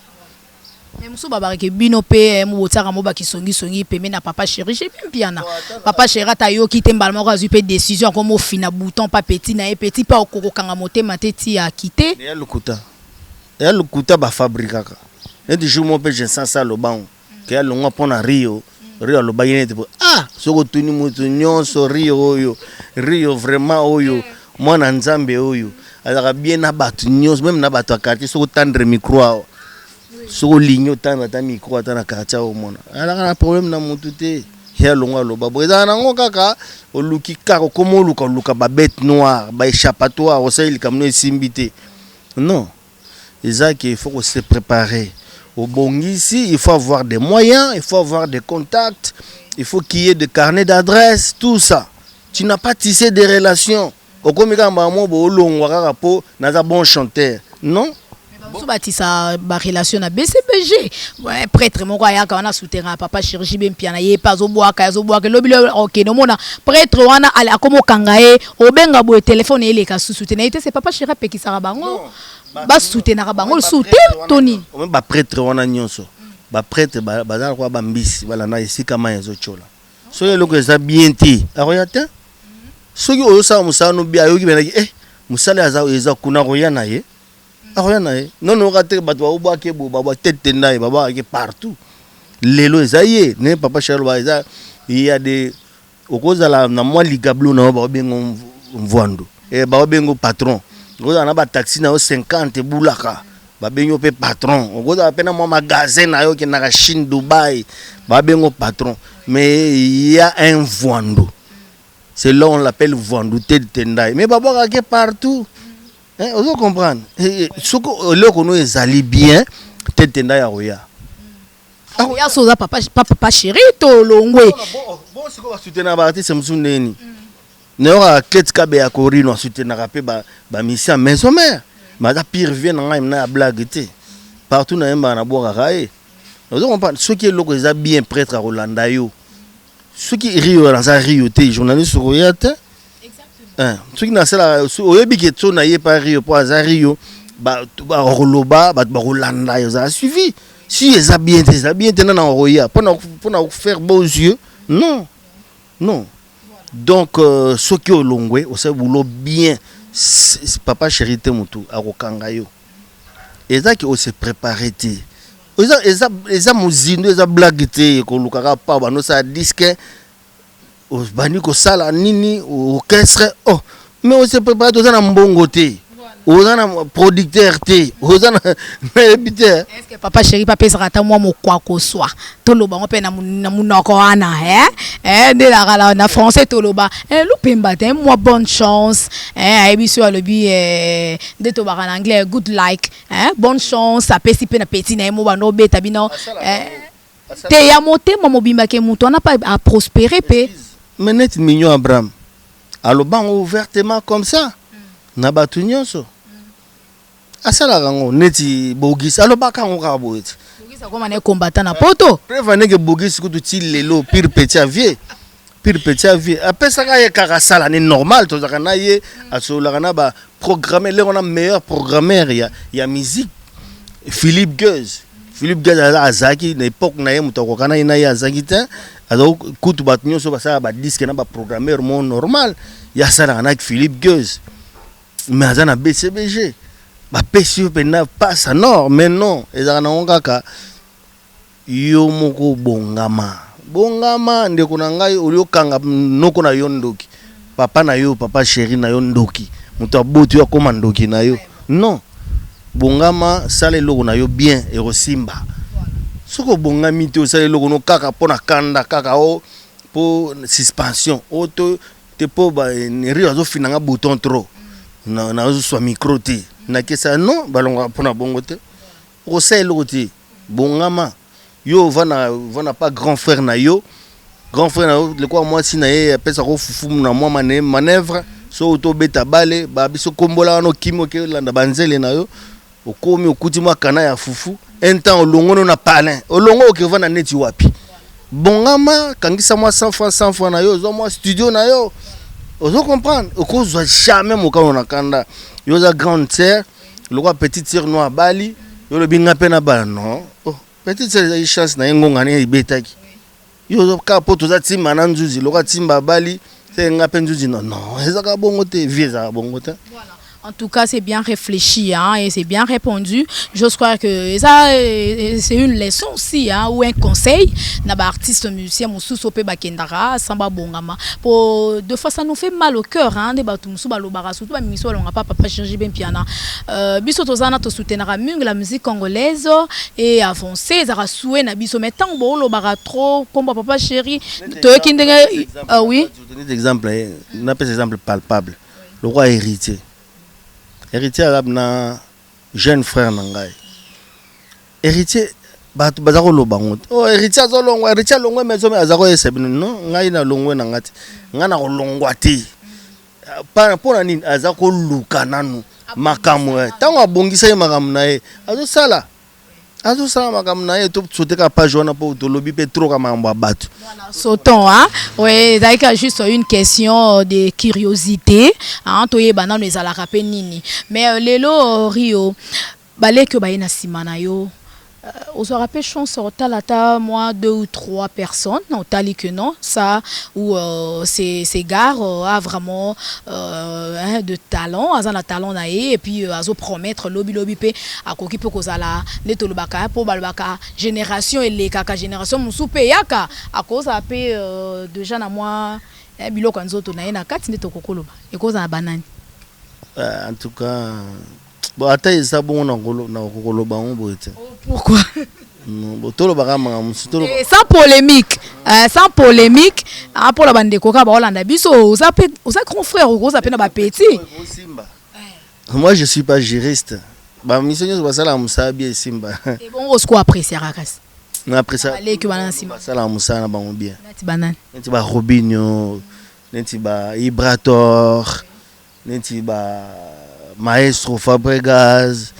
mais musu baba ke bino pe mu botaka mo ba kisongi pemé na papa chéri Jibem Piana papa chéri ta yo ki temba mo ka zupe décision comme au fina bouton pas petit na petit pas okoko kanga motema teti ya quitter ya lukuta ba fabrikaka et du jour mon père je sens ça le banc que ya longa pona Rio le bagné soko tuni mutu nyonso Rio vraiment oyo mwana nzambe oyo alors bien na batu nyonso même na batu quartier soko tendre micro soko ligno tendre ta micro ta na quartier o mona alors na problème na mutu te ya longa lo babo eza na ngo kaka oluki kako komo luka ba bête noire ba échappatoire o ça il comme no simbité non eza qu'il faut se préparer. Au Bongisi, il faut avoir des moyens, il faut avoir des contacts, il faut qu'il y ait des carnets d'adresses, tout ça. Tu n'as pas tissé des relations. Au Komika Mamo, Bolong, Warapo, n'a pas bon chanteur. Non? Batisa ba relation na BCBG ouais prêtre moko ayaka wana souterrain papa chirurgie ben piana ye pas zo boaka lobilo OK no mona prêtre wana ali akomo kangae obenga bo téléphone eleka soutenir c'est papa chirurgie pekisaka bango ba soutenir bango soutenir Tony ba prêtre wana nyonso ba prêtre bazala kwa ba mbisi bala na esika ma yezo chola so yeloko eza bien ti aroyata soki oyo sa musano bia yoki benaki musala eza kuna royana ye non on rate batwa oba ke bo baba tête ndai baba ke partout lelo ezaye ne papa Charles eza il y a des okozala na moi ligablo na ba bengo mvwando ba bengo patron okozala na ba taxi na 50 bulaka ba bengo pe patron okozala pena moi magasin na yo ke na Chine Dubaï ba bengo patron mais il y a un mvwando c'est là on l'appelle mvwando tête ndai mais baba ke partout. Vous comprenez? Ce que le qu'on nous allait bien, tête ndaya roya. Ya soza papa chéri to longwe. Bon c'est quoi soutenir ba artiste msuneni. N'aura ketka be ya korino soutenir rapé ba mission maison mère. Mais ça pire vient na blague té. Partout na yamba na boka raé. Vous comprenez? Ce qui est loko ça bien prêtre à Rolanda yo. Ce qui rio dans ça rio té journaliste roya té. Ce qui n'a pas oyebi ke to na ye pa rio po azario ba roloba ba rolanda yo ça suivi si ça bien na roya pour faire beaux yeux non donc ce qui au longwe o se boulot bien papa chérité mutu akokanga yo eza ki o se préparer te eza muzindo eza blague te ko lukaka pa ba no sa disque au bani ko sala nini orchestre mais on se prépare aux en mbongo té aux en producteur té aux en habiteur est-ce que papa chéri papa sera moi mo kwa ko soi toloba on pe na munoko ana de la na français toloba lupemba te moi bonne chance abiso alobi de to en anglais good like bonne chance ça pesi pe na petit na mo ba no beta bino te ya monter mo mobimba ke muto na pas à prospérer pe. Mais net mignon Abraham. Alors ban ouvertement comme ça. Na batu nyonso. Asala rango neti bogis alors ba kan ka boeti. Bogis akoma na combattant na poto. Prévenez que bogis kutu ti lelo pire petit avier. Après ça ka ye kaka sala ni normal to zaka na ye asola kana ba programmer le on a meilleur programmeur ya musique Philippe Guez azaki na époque na ye mutoko kana ina ya azaki te. Alors, kutu batunyo so basa ba disque na ba programmeur mon normal ya sala na Philippe Guez mais azana BCBG ba pesio pena passe non mais non ezana ngaka yo moko bongama ndeko na ngai olio kanga noko na yo ndoki papa na yo papa chéri na yo ndoki muto abotu ya koma ndoki na yo non bongama sala eloko na yo bien erosimba. Soko bongami te osale loko no kaka pona kanda kaka o po suspension auto te po ba ni rio zo finanga bouton trop na zo so micro te na kesa non balonga pona bongo te osale loko te bongama yo vana pas grand frère na yo le quoi moi si na ye pesa ko fufu na moi manœuvre so auto beta bale ba biso kombola no kimo ke landa banzele na yo okomi okuti mwa kana ya fufu un temps olongo na palin olongo okeva na neti wapi bongama kangisa moi 100 francs na yo zo moi studio na yo ozo comprendre okozwa jamais mokano na kanda yo za grande sœur le quoi petite sœur no abali yo le binga pe na bala non petite sœur za chance na ngonga ne ibetaki yo zo ka poto za timba na nzuzi le quoi timba bali c'est ngape nzuzi non ezaka bongo te vieza bongo te. En tout cas, c'est bien réfléchi et c'est bien répondu. Je crois que ça, c'est une leçon aussi ou un conseil. Naba artiste musicien, moussou sope bakendara, samba bongama. Pour deux fois, ça nous fait mal au cœur. De batu moussou balobara, surtout ba miso longa pas papa changer ben piana. Biso tozana to soutenara mung la musique congolaise et avancer. Zara soué na biso mais tant bo lobara trop comme papa chéri. Toi qui oui. Je donne des exemples. On appelle des exemples palpables. Le roi héritier. Héritier arabe na jeune frère nangai. Héritier batu bazako lobango. Héritier azolongwa, héritier longwe mezo me azako esebino non ngai na longwe nangati. Ngana ko longwa te. Para pona nini azako luka nanu. makambo tango abongisa ye makambo na ye azosala makambo na ye to sauter ka page wana po to lobi pe trop ka makambo bato. Sautons, hein? Oui, d'ailleurs, juste une question de curiosité. Hein, toi, banane les ala rapé nini. Mais lelo Rio, balé que baïna simana yo. On se rappelle chance au talata moi 2 ou 3 personnes au tali que non ça ou ces gars a vraiment de talent azana talent naé et puis azo promettre lobby pe akoki pe kozala neto lobaka po balbaka génération et les kaka génération musupe yaka à cause apé déjà na moi biloko nzoto naé na kati neto kokoloba et cause na banane en tout cas bon attends ça bon na kokoloba on boite. Pourquoi? Sans polémique, sans polémique, pour la bande de coca, Hollande, biso, vous avez grand frère, vous avez un petit. Moi, je suis pas juriste. Bah, mission c'est ça la musa bien simba. Et bon, on se quoi apprécier Rakas. Après ça, allez que banane simba. Ça la musa na bango bien. Neti banane. Neti ba Robinho, neti ba Ibrator, neti ba Maestro Fabregas.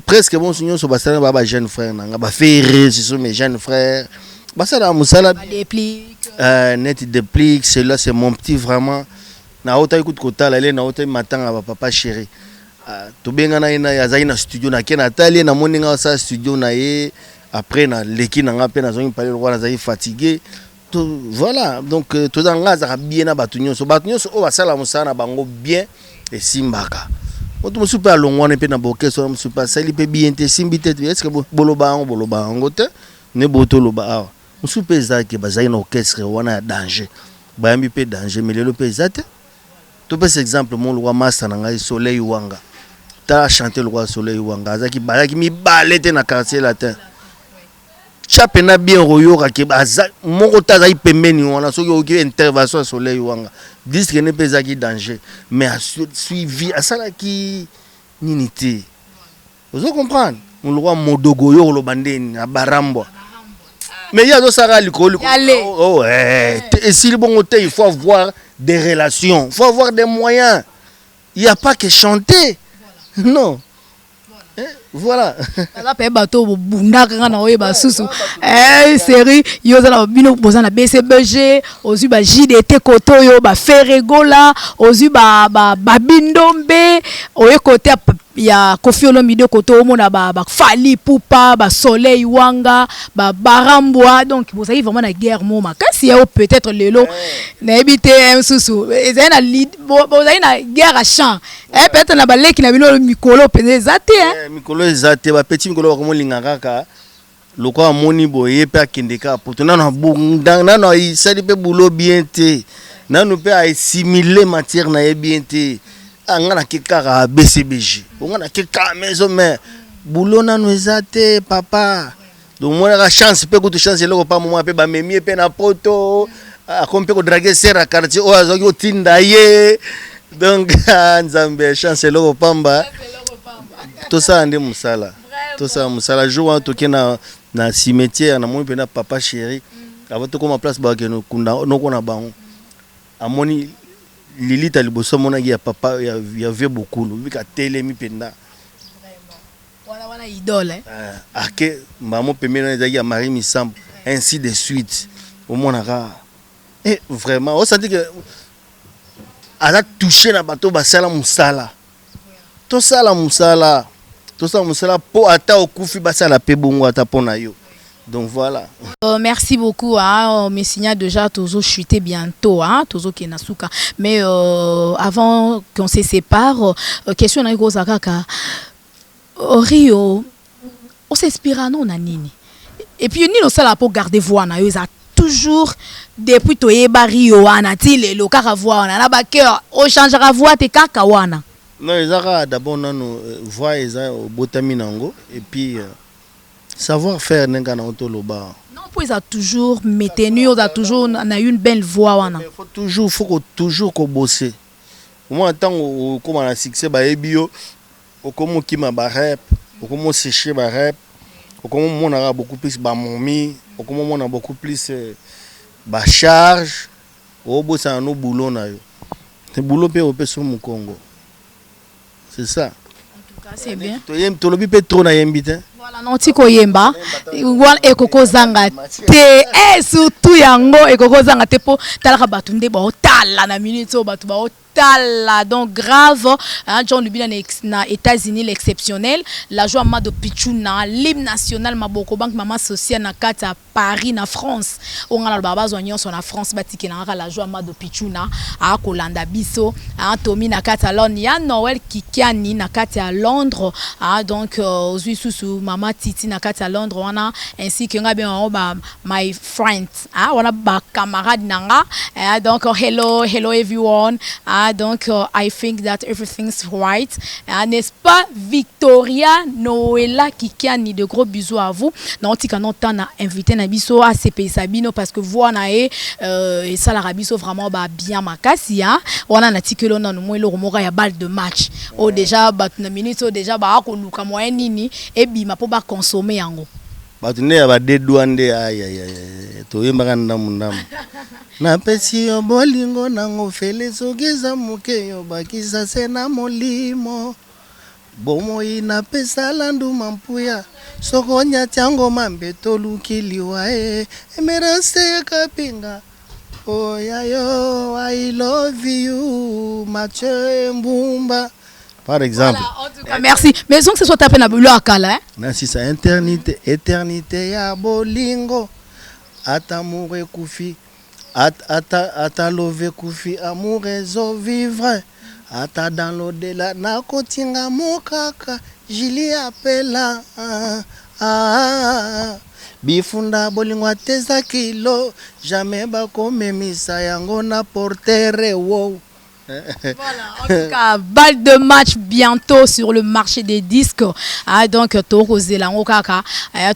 Presque bon signal sur Bastana baba jeune frère nanga ba ferré ce sont mes jeunes frères basala musala net déplique c'est là c'est mon petit vraiment na ota écoute kota la na ota matanga ba papa chéri to benga na ina ya zaina studio na kena tali na moninga sa studio na ye après na leki nanga pe na zongi parler le roi na zai fatigué tout voilà donc to danga za bien na batunyo so o basala musala bango bien et simbaka. Je suis pas long, on est pas dans le je suis pas ça, il peut bien te simbi est-ce que boloba en te ne boto loba je suis pas ça que baza une orchestre on a danger ba mi pe danger mais le pesate to par exemple mon roi master na Soleil Wanga ta chanter le roi Soleil Wanga za ki balaki mi balete na quartier latin chape na bien royoka ke baza moko taza ipembeni wana soki oki intervention Soleil Wanga disque ne pesa ki danger mais a suivi à ça qui ninité vous comprendre on le roi modogo yo lo bandeni a barambo mais il y a do sara likoli oh et si le bon hôtel il faut avoir des relations il faut avoir des moyens il y a pas que chanter non. Voilà. Là pe bateau bunda kana oyeba susu. Série yo za bino boza na BCBG, ozu ba JDT koto yo ba Ferregola, ozu ba Bindombe, oye côté ya Koffi Olomide koto mona ba Fali Poupa, ba Soleil Wanga, ba Barambwa donc vous avez vraiment la guerre moma. Kasi ya peut-être lelo na ebité susu. Ezana na lead boza na guerre à chant. Peut-être na ba leki na bino mikolo penezate mikolo ezate ba petit mikolo ba lingaka ka loko amoni boye pe akendeka poto nana nana isali pe boulot bien te nanu pe assimiler matière na bien te ngana ke kaka BCBG ngana ke ka maison mais boulot nanu ezate papa donc moi la chance pe ko chance loko pa moment pe ba memi pe na poto akompe ko draguer sera quartier o azoki otinda ye donc nzambe chance loko pamba tout ça ande musala tout ça musala jour to kena na cimetière na moni pena papa chéri avant to koma place ba ke no kunda no kona bango amoni lilita liboso mona ya papa ya vie beaucoup bika telemi penda vraiment wana idole ake maman pemena ya Marie Misambo ainsi de suite au monaka et vraiment on sentit que a touché na bateau basala musala tout ça la musala po ata okufi basala pe bongo ata pona yo donc voilà. Merci beaucoup hein mes signaux déjà toujours chuter bientôt hein toujours kenasuka mais avant qu'on se sépare question na iko zakaka Rio on s'inspire non na nini et puis ni no sala pour garder voix na yo ça toujours depuis to yeba Rio wana ti lelo kaka voix wana na ba cœur on changera voix te kaka wana. Non, ils d'abord non voix ils ont botami nango et puis savoir faire n'engana otoloba. Non, pour ils a toujours maintenu, on a toujours na une belle voix wana. Il faut toujours qu'on bosser. Moi tant comme on a succès ba ebio, comme qui m'a ba rap, comme sécher ba rap, comme on a beaucoup plus ba momi, comme on a beaucoup plus ba charge, au bout ça no boulot na yo. Le boulot pe au pe sur mon Congo. C'est ça. C'est bien. Tu l'as vu trop na yembite. Voilà, non tiko yemba. Wan ekoko zanga te. Surtout yango ekoko zanga te po talaka batunde ba otala na minute o batu ba tala donc grave hein, John Lubila na États-Unis l'exceptionnel la joie ma de Pichuna l'hymne national maboko banque maman sociale na kata Paris na France on a la baba zonyon son na France batiki na la joie ma de Pichuna a Kolanda biso a Tommy na kata Londres ya Noël Kikiani na kata Londres ah donc ozui susu mama Titi na kata Londres wana ainsi que ngabe ba my friends ah wana ba camarade nanga donc hello everyone donc I think that everything's right n'est-ce pas Victoria Noëlla Kikiani de gros bisous à vous non tika non temps na invité na biso à CP Sabino parce que vous na et ça la rabiso vraiment ba bien makasi hein on a natikelo na mo le romoka ya balle de match oh déjà ba na minute déjà ba ko luka moyen nini et bima po ba consommer yango batune ya ba dedouande ay to yembaka ndamu na pesi yo bolingo nango fele sogeza muke yo bakisa sena molimo bomoi na pesa landu mampuya sokonya tiango mambe tolukiliwa emerance kapinga oh yayo I love you Mathieu Mbumba par exemple. Voilà, en tout cas, merci. Mais donc, ce soit tapé na bulo akala, hein? Merci, ça éternité ya bolingo. Atamour kufi. Ata love kufi. Amour ezo vivre. Ata dans l'au-delà. Na kotinga mokaka. Jili apela. Bifunda bolingo ateza kilo. Jamais bako memisa yango na portere wow. Voilà, en tout cas, balle de match bientôt sur le marché des disques. Ah, donc, toro zelango kaka,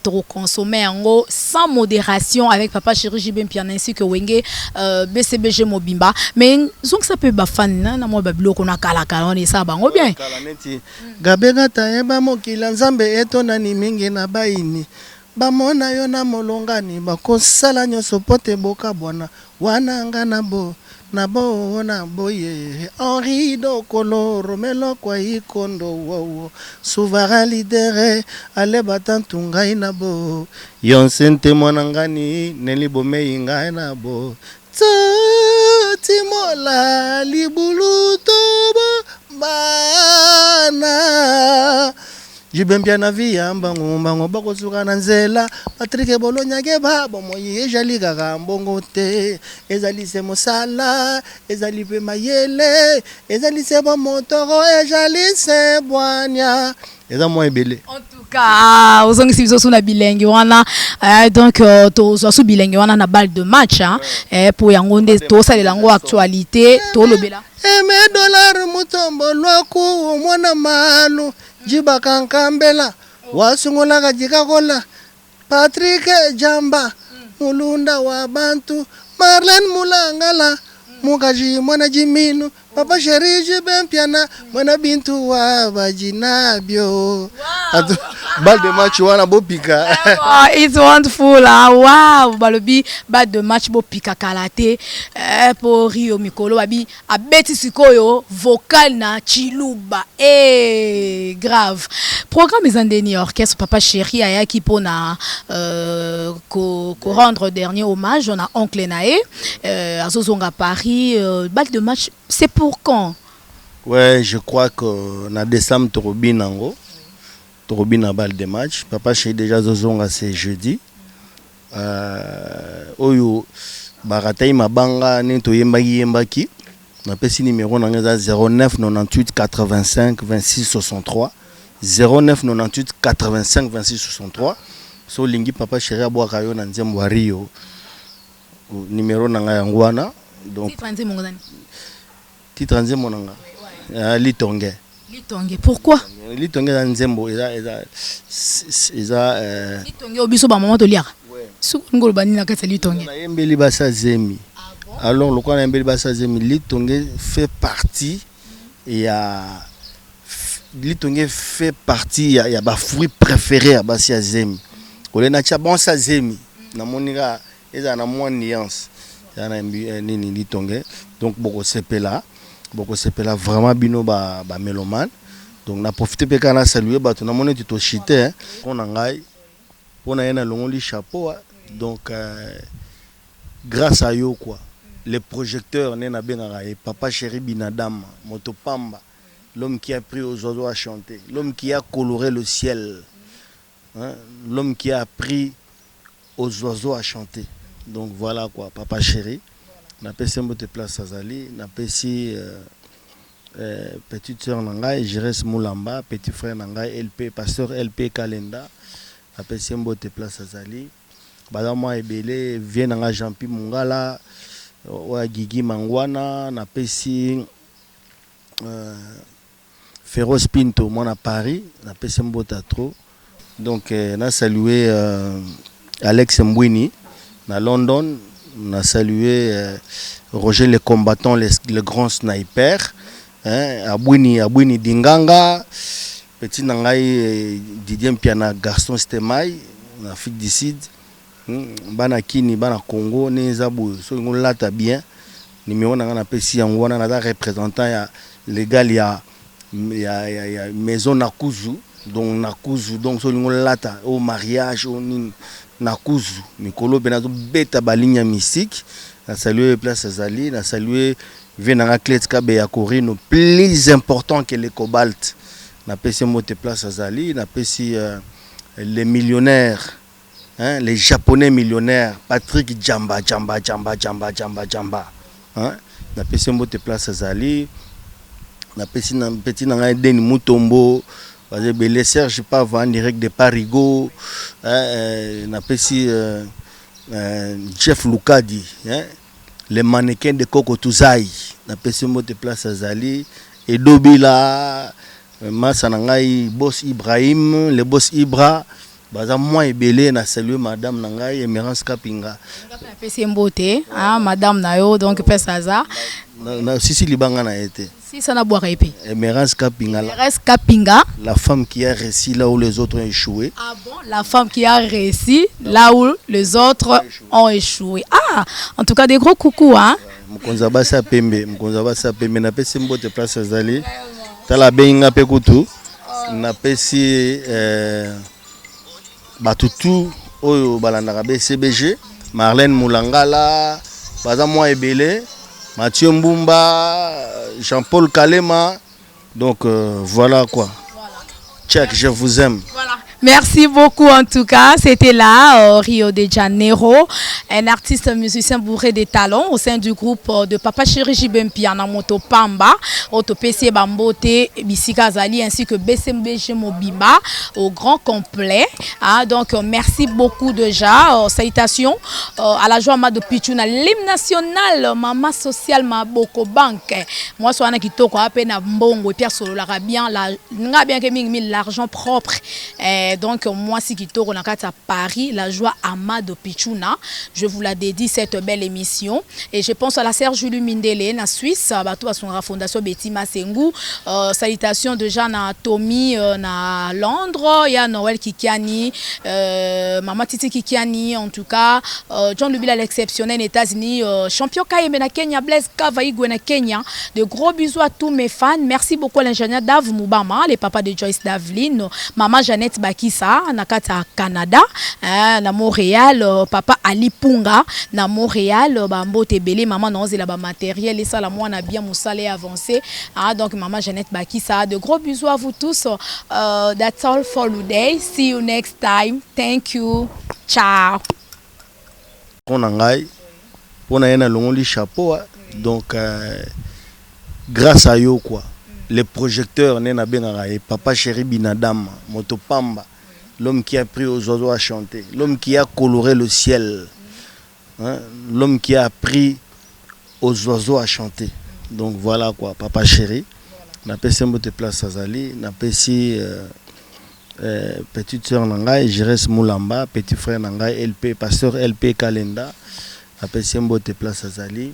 toro consommer ango sans modération avec Papa Chéri Jibem Piana ainsi que Wenge BCBG Mobimba. Mais donc ça peut ba fan na mo babilo kona kala kala on ça bango bien. Gabega tayeba mokila nzambe etona ni mingi na baini. Bamona yo na molongani bakosala nyoso pote boka bwana wana ngana bo na boye Henri do koloro melo kwa ikondo wo souverain leader ale batantunga ina bo yonsente monangani nelibome inga na bo timola libuluto bana Jibembia na via mbango bako suka na nzela Patrick Bolonya ke babo moyi ejali kaka mbongo te ezali se mosala ezali pe mayele ezali se bo motoro ezali se bwanya eza mo ebele En tout cas ozongi sibiso suna bilengi wana donc to so bilengi wana na balle de match hein pour yango nde to salela ngo actualité to lobela $1 mutombo lwaku mwana malu Jiba kankambela wasungola kajika kola Patrick Jamba mulunda wa bantu Marlene Mulangala mukaji mwana jiminu Papa Chéri Jibem Piana mwana bintu wa bajinabio balle de match wana bopika it's wonderful wow balobi balle de match bopika kalate pour Rio Mikolo babi abeti sikoyo vocal na chiluba grave programme ezandeni orchestre Papa Chéri ayaki pona ko rendre dernier hommage on a oncle nae azozonga Paris balle de match c'est pour quand? Ouais, je crois que na décembre Torobinango Torobina balle de match. Papa Chéri déjà zozonga c'est jeudi. Oyo baratai mabanga nento yembaki. Na pesi numéro nanga 09 98 85 26 63 09 98 85 26 63. So lingi Papa Chéri abwaka yo na nzembo wa Rio. Numéro nanga yangwana. Donc titre nzembo nanga Litonge. Litonge, pourquoi? Litonge dans nzembo eza Litonge obiso ba maman to liaka. Su ngolo bani na kata Litonge. Na yembeli basa zemi. Alors le na yembeli basa zemi Litonge fait partie Litonge fait partie ya ba fruit préféré ya basi ya zemi. Kolena cha bon sa zemi na monika eza na moins nuance. Ya na nini Litonge donc boko sepela vraiment bino ba mélomane Donc na profité pe kana saluer bato na moni to chité hein on ngai on a un long chapeau donc grâce à yo quoi les projecteurs nena benga et Papa Chéri Binadam Motopamba, l'homme qui a appris aux oiseaux à chanter, l'homme qui a coloré le ciel, hein? L'homme qui a appris aux oiseaux à chanter. Donc voilà quoi, Papa Chéri. Na pesi mbote place Azali, na pesi petite sœur Nangai, Jérès Moulamba, petit frère Nangai, LP, pasteur LP Kalenda, na pesi mbote place Azali. Badama ebele vient Nanga Jean-Pi Mungala, wa Gigi Mangwana, na pesi Féroce Pinto, moi à Paris, na pesi mbota trop. Donc na salué Alex Mbwini na London, na salué Roger le combattant, le grand sniper, hein, Abwini Dinganga, petit Nangai Didier Mpiana garçon Stemai, en Afrique du Sud. Bana Kini, Bana Congo, Nezabu, so lata bien. Numéro na pesi yangwana na représentant ya légal ya maison Nakuzu, donc Nakuzu, donc so lata au mariage au Nakuzu, Mikolo benazo beta balinya mystique. Na salué place Azali, na salué venanga Kletka Beya Corino, plus important que le cobalt. Na pesi mote place Azali, na pesi les millionnaires. Hein, les japonais millionnaires, Patrick Djamba. Hein, na pesi mbote place Azali, na pesi na petit na Deni Mutombo, les Serge Pava en direct de Parigo, na pesi Jeff Lukadi, hein, les mannequins de Coco Touzaï, na pesi mbote place Azali, et Dobila, Massa Nangai, Boss Ibrahim, le Boss Ibra. Baza moi ebele na saluer madame Nangai Emerance Kapinga. Pesi mbote, ah madame nayo donc pesaza. Na sisi libanga na été. Si ça na boire épée. Emerance Kapinga. Emerance Kapinga. La femme qui a réussi là où les autres ont échoué. Ah bon, la femme qui a réussi là où les autres ont échoué. Ah, en tout cas des gros coucou hein. Mkonzaba sa pembe na pesi mbote place Azali. Tala benga pe kutu. Na pesi Batutu oyo balandaka BCBG, Marlène Moulangala, baza moi ebele, Mathieu Mbumba, Jean-Paul Kalema. Donc voilà quoi. Voilà. Check, je vous aime. Voilà. Merci beaucoup en tout cas. C'était là, au Rio de Janeiro, un artiste musicien bourré de talents au sein du groupe de Papa Chéri Jibempiana Motopamba, Otopesi Bambote, Bisika Zali ainsi que BCMBG Mobimba au grand complet. Ah, donc merci beaucoup déjà. Salutations à la joie de Pichuna, l'hymne national, Mama Social Maboko Banque. Moi, je suis kitoko à peine à Mbongo et Pierre Solo l'Arabien, l'argent propre. Donc moi si kitoko na kati à Paris, la joie Amado Pichuna, je vous la dédie cette belle émission et je pense à la sœur Julie Mindele na Suisse, bato à son fondation Betty Masengu, salutations déjà na Tommy na Londres, il y a Noël Kikiani, Maman Titi Kikiani en tout cas, John Lubila l'exceptionnel États-Unis, champion Kayeme na Kenya, Blaise Kavaigwe na Kenya. De gros bisous à tous mes fans. Merci beaucoup à l'ingénieur Dave Moubama, les papas de Joyce Davlin, maman Jeannette Bakissa nakata Canada, na Montréal, papa Ali Punga na Montréal, Bambote Belé, maman Nozela ba matériel et ça la moi na bien moussale avancé. Donc maman Jeannette Bakissa, de gros bisous à vous tous. That's all for today. See you next time. Thank you. Ciao. On a un long chapeau donc grâce à yo quoi. Les projecteurs nena benga et Papa Chéri Binadam Motopamba, l'homme qui a appris aux oiseaux à chanter, l'homme qui a coloré le ciel, hein? L'homme qui a appris aux oiseaux à chanter. Donc voilà quoi, Papa Chéri. Na pesi mbote place Azali, na pesi petite sœur Nangai, Jérès Moulamba, petit frère Nangai, LP, pasteur LP Kalenda, na pesi mbote place Azali.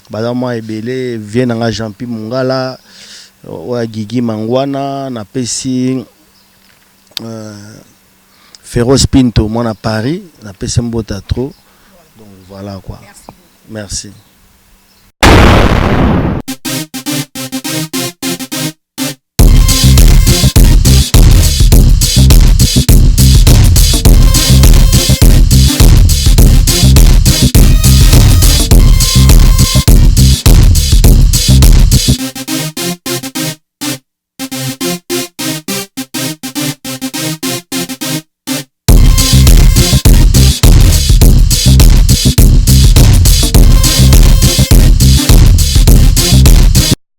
Badama ebele vient Nanga Jean-Pi Mungala, wa Gigi Mangwana, na pesi Féroce Pinto, moi à Paris, na pesi mbota trop. Donc voilà quoi. Merci.